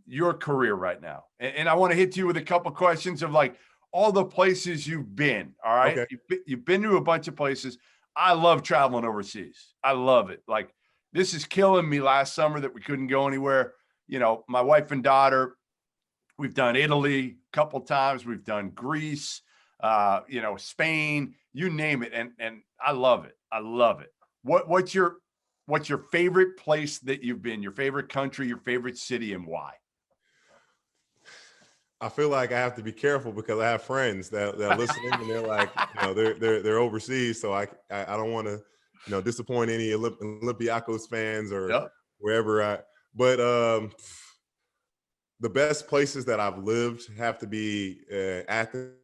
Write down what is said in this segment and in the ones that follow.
your career right now. And I want to hit you with a couple questions of like all the places you've been. All right. Okay. You've been to a bunch of places. I love traveling overseas. I love it. Like, this is killing me last summer that we couldn't go anywhere. You know, my wife and daughter, we've done Italy a couple times. We've done Greece, you know, Spain, you name it. And I love it. I love it. What's your favorite place that you've been, your favorite country, your favorite city, and why? I feel like I have to be careful because I have friends that are listening and they're like, you know, they're overseas. So I don't want to, you know, disappoint any Olympiacos fans or Yep. wherever but the best places that I've lived have to be Athens.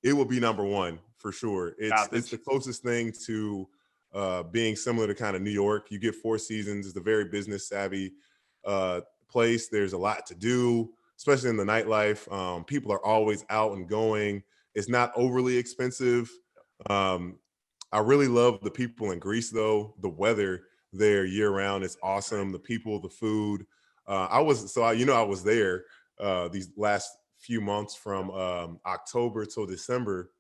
It will be number one for sure. It's the closest thing to being similar to kind of New York. You get 4 seasons. It's a very business savvy place. There's a lot to do, especially in the nightlife. People are always out and going. It's not overly expensive. I really love the people in Greece, though. The weather there year round is awesome. The people, the food. I was there these last few months from October till December,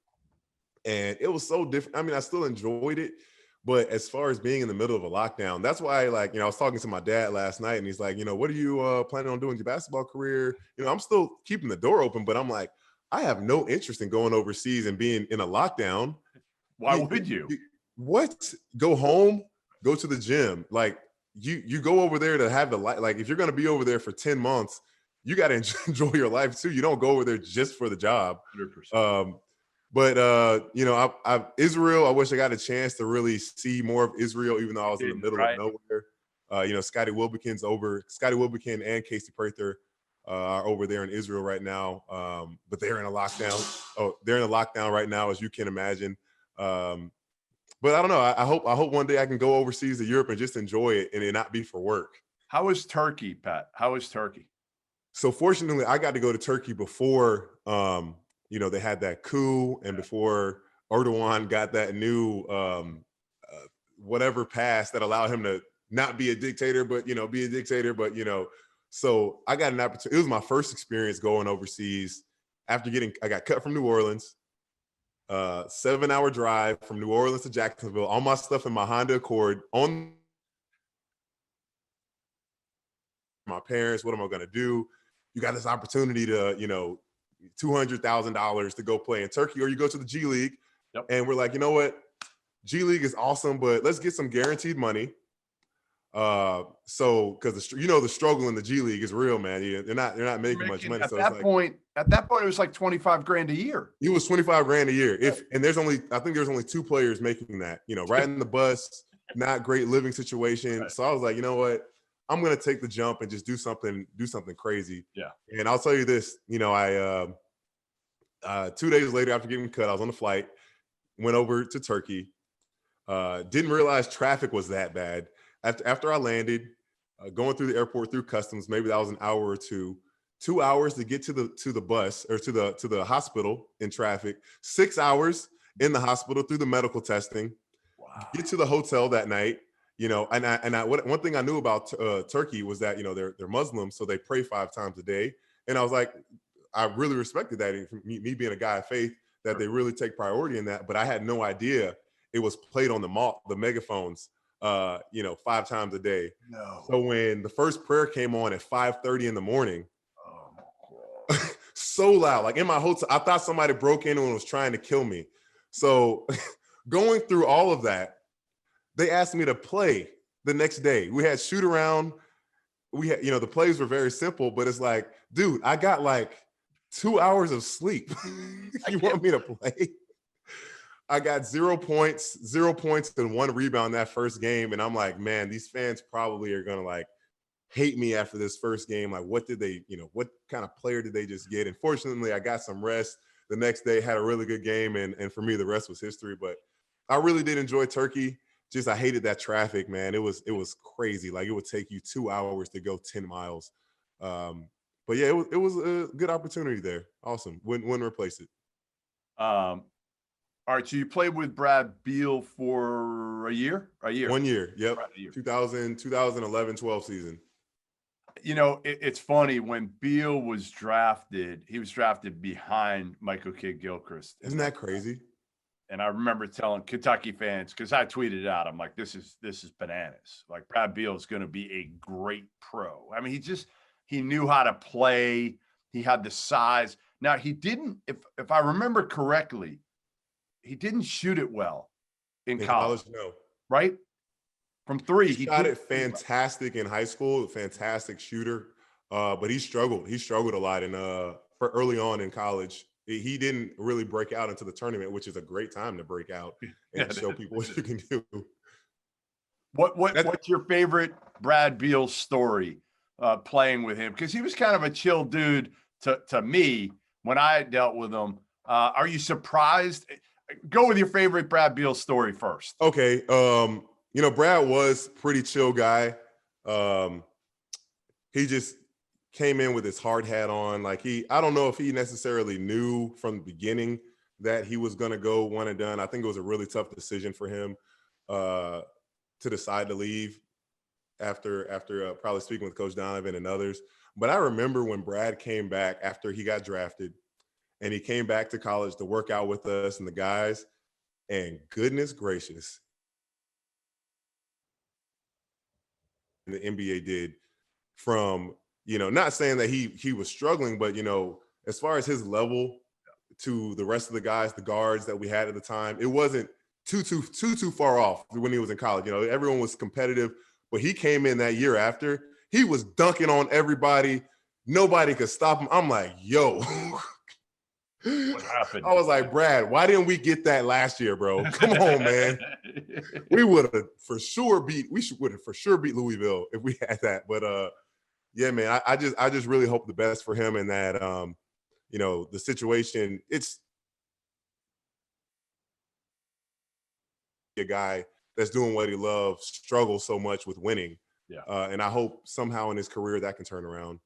and it was so different. I mean, I still enjoyed it, but as far as being in the middle of a lockdown, that's why, like, you know, I was talking to my dad last night, and he's like, you know, what are you planning on doing with your basketball career? You know, I'm still keeping the door open, but I'm like, I have no interest in going overseas and being in a lockdown. Why would you? What? Go home, go to the gym. Like, you go over there to have the life. Like, if you're going to be over there for 10 months, you got to enjoy your life too. You don't go over there just for the job. 100%. But you know, Israel, I wish I got a chance to really see more of Israel, even though I was in the middle of nowhere. You know, Scottie Wilbekin and Casey Prather are over there in Israel right now. But they're in a lockdown. Oh, they're in a lockdown right now, as you can imagine. But I don't know. I hope one day I can go overseas to Europe and just enjoy it and it not be for work. How was Turkey, Pat? How was Turkey? So fortunately, I got to go to Turkey before, you know, they had that coup and before Erdogan got that new whatever pass that allowed him to not be a dictator, but, you know, be a dictator. But, you know, so I got an opportunity. It was my first experience going overseas after I got cut from New Orleans. 7-hour drive from New Orleans to Jacksonville, all my stuff in my Honda Accord on my parents. What am I going to do? You got this opportunity to, you know, $200,000 to go play in Turkey, or you go to the G League. Yep. And we're like, you know what? G League is awesome, but let's get some guaranteed money. So because the struggle in the G League is real, man. They're not making much money. At that point, it was like $25,000 a year. It was $25,000 a year. I think there's only 2 players making that. You know, riding the bus, not great living situation. Right. So I was like, you know what? I'm gonna take the jump and just do something crazy. Yeah. And I'll tell you this, you know, I 2 days later after getting cut, I was on the flight, went over to Turkey. Didn't realize traffic was that bad. After I landed, going through the airport through customs, maybe that was an hour or 2 hours to get to the bus or to the hospital in traffic, 6 hours in the hospital through the medical testing. Wow. Get to the hotel that night. You know, one thing I knew about Turkey was that, you know, they're Muslims, so they pray 5 times a day. And I was like, I really respected that, me being a guy of faith, that they really take priority in that. But I had no idea it was played on the megaphones, you know, 5 times a day. No. So when the first prayer came on at 5:30 in the morning, so loud, like in my hotel, I thought somebody broke in and was trying to kill me. So going through all of that, they asked me to play the next day. We had shoot around. We had, you know, the plays were very simple, but it's like, dude, I got like 2 hours of sleep. You want me to play? I got 0 points and 1 rebound that first game. And I'm like, man, these fans probably are going to like hate me after this first game. Like, what kind of player did they just get? And fortunately, I got some rest the next day, had a really good game. And for me, the rest was history. But I really did enjoy Turkey. Just, I hated that traffic, man. It was crazy. Like, it would take you 2 hours to go 10 miles. But yeah, it was a good opportunity there. Awesome. Wouldn't replace it. All right. So you played with Brad Beal for a year? 1 year. Yep. Right, a year. 2011-12 season. It's funny, when Beal was drafted, he was drafted behind Michael Kidd-Gilchrist. Isn't that crazy? And I remember telling Kentucky fans, because I tweeted it out, I'm like, this is bananas. Like, Brad Beal is going to be a great pro. I mean, he knew how to play. He had the size. Now, he didn't, if I remember correctly, he didn't shoot it well in college. No. Right? From three, he shot it fantastic in high school, fantastic shooter. But he struggled. He struggled a lot for early on in college. He didn't really break out into the tournament, which is a great time to break out and show people what you can do. What's your favorite Brad Beal story playing with him? Because he was kind of a chill dude to me when I dealt with him. Are you surprised? Go with your favorite Brad Beal story first. Okay. Brad was pretty chill guy. He just came in with his hard hat on. Like I don't know if he necessarily knew from the beginning that he was going to go one and done. I think it was a really tough decision for him to decide to leave after probably speaking with Coach Donovan and others. But I remember when Brad came back after he got drafted and he came back to college to work out with us and the guys, and goodness gracious, the NBA did from, not saying that he was struggling, but, as far as his level to the rest of the guys, the guards that we had at the time, it wasn't too far off when he was in college. Everyone was competitive, but he came in that year after, he was dunking on everybody. Nobody could stop him. I'm like, yo. What happened? I was like, Brad, why didn't we get that last year, bro? Come on, man. We would have for sure beat Louisville if we had that. But yeah, man, I just really hope the best for him, and that the situation, it's a guy that's doing what he loves, struggles so much with winning. Yeah. And I hope somehow in his career that can turn around.